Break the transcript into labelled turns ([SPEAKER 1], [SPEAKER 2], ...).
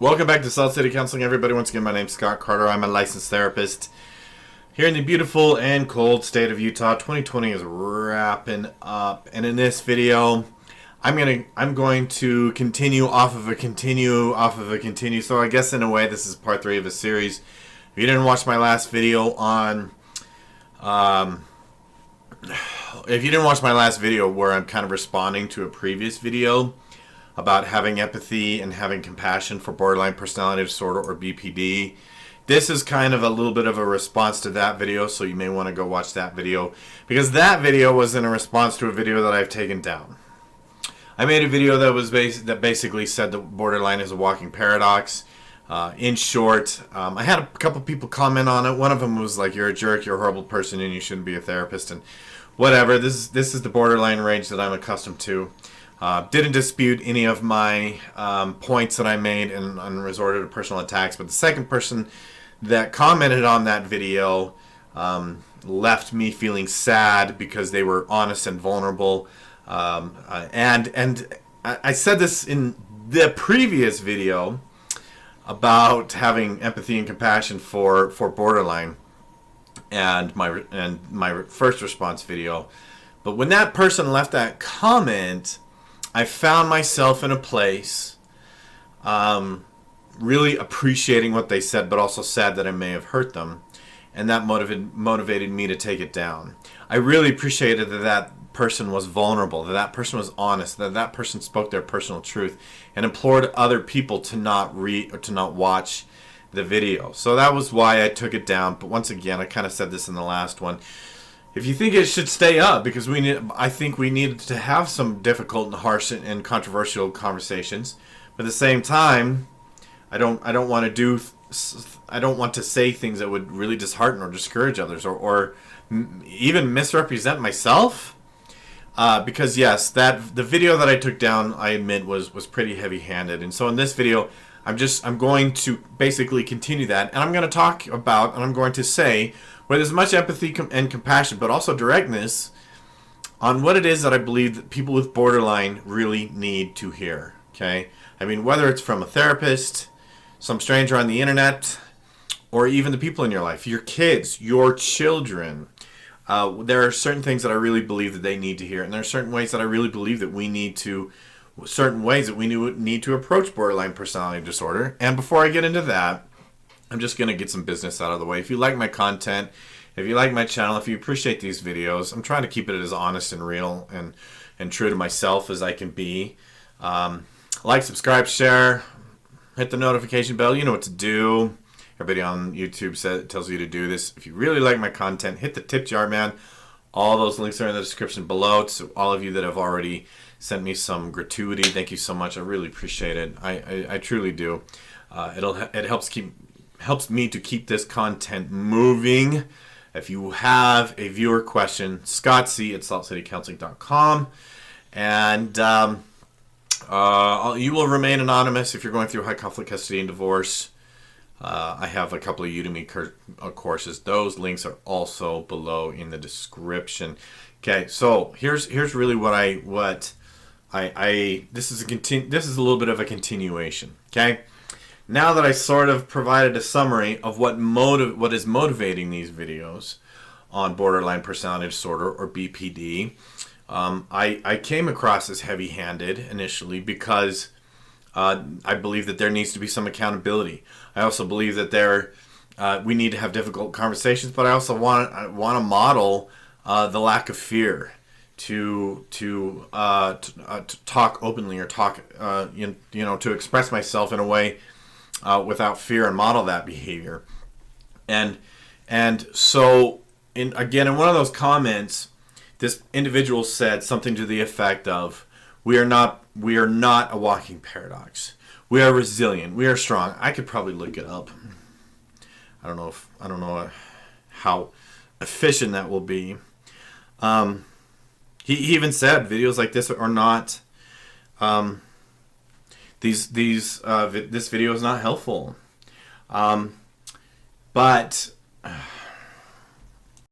[SPEAKER 1] Welcome back to Salt City Counseling, everybody. Once again, my name's Scott Carter. I'm a licensed therapist here in the beautiful and cold state of Utah. 2020 is wrapping up, and in this video, I'm going to continue off of a continue. So I guess in a way, this is part 3 of a series. If you didn't watch my last video on, where I'm kind of responding to a previous video about having empathy and having compassion for borderline personality disorder, or BPD. This is kind of a little bit of a response to that video, so you may want to go watch that video, because that video was in a response to a video that I've taken down. I made a video that basically said that borderline is a walking paradox. In short, I had a couple people comment on it. One of them was like, "You're a jerk, you're a horrible person, and you shouldn't be a therapist," and whatever. This is the borderline range that I'm accustomed to. Didn't dispute any of my points that I made and resorted to personal attacks. But the second person that commented on that video left me feeling sad because they were honest and vulnerable. And I said this in the previous video about having empathy and compassion for borderline, and my first response video. But when that person left that comment, I found myself in a place really appreciating what they said, but also sad that I may have hurt them. And that motivated me to take it down. I really appreciated that person was vulnerable, that person was honest, that person spoke their personal truth, and implored other people to not watch the video. So that was why I took it down. But once again, I kind of said this in the last one. If you think it should stay up, because I think we need to have some difficult and harsh and controversial conversations. But at the same time, I don't want to say things that would really dishearten or discourage others, or even misrepresent myself. Because yes, the video that I took down, I admit, was pretty heavy-handed. And so in this video, I'm going to basically continue that, and I'm going to talk about, and I'm going to say, where there's much empathy and compassion, but also directness, on what it is that I believe that people with borderline really need to hear. Okay? I mean, whether it's from a therapist, some stranger on the internet, or even the people in your life, your kids, your children, there are certain things that I really believe that they need to hear, and there are certain ways that I really believe that we need to approach borderline personality disorder. And before I get into that, I'm just going to get some business out of the way. If you like my content, if you like my channel, if you appreciate these videos, I'm trying to keep it as honest and real and true to myself as I can be. Like, subscribe, share, hit the notification bell. You know what to do. Everybody on YouTube tells you to do this. If you really like my content, hit the tip jar, man. All those links are in the description below. To all of you that have already sent me some gratuity, thank you so much. I really appreciate it. I truly do. It helps me to keep this content moving. If you have a viewer question, scottc at saltcitycounseling.com, and you will remain anonymous if you're going through high conflict custody and divorce. I have a couple of Udemy courses. Those links are also below in the description. Okay, so here's really this is a little bit of a continuation. Okay. Now that I sort of provided a summary of what is motivating these videos on borderline personality disorder, or BPD, I came across as heavy-handed initially because I believe that there needs to be some accountability. I also believe that we need to have difficult conversations, but I also want to model the lack of fear to talk openly, or talk to express myself in a way without fear, and model that behavior. And so in one of those comments, this individual said something to the effect of, we are not a walking paradox. We are resilient. We are strong. I could probably look it up. I don't know how efficient that will be. He even said videos like this are not this video is not helpful. But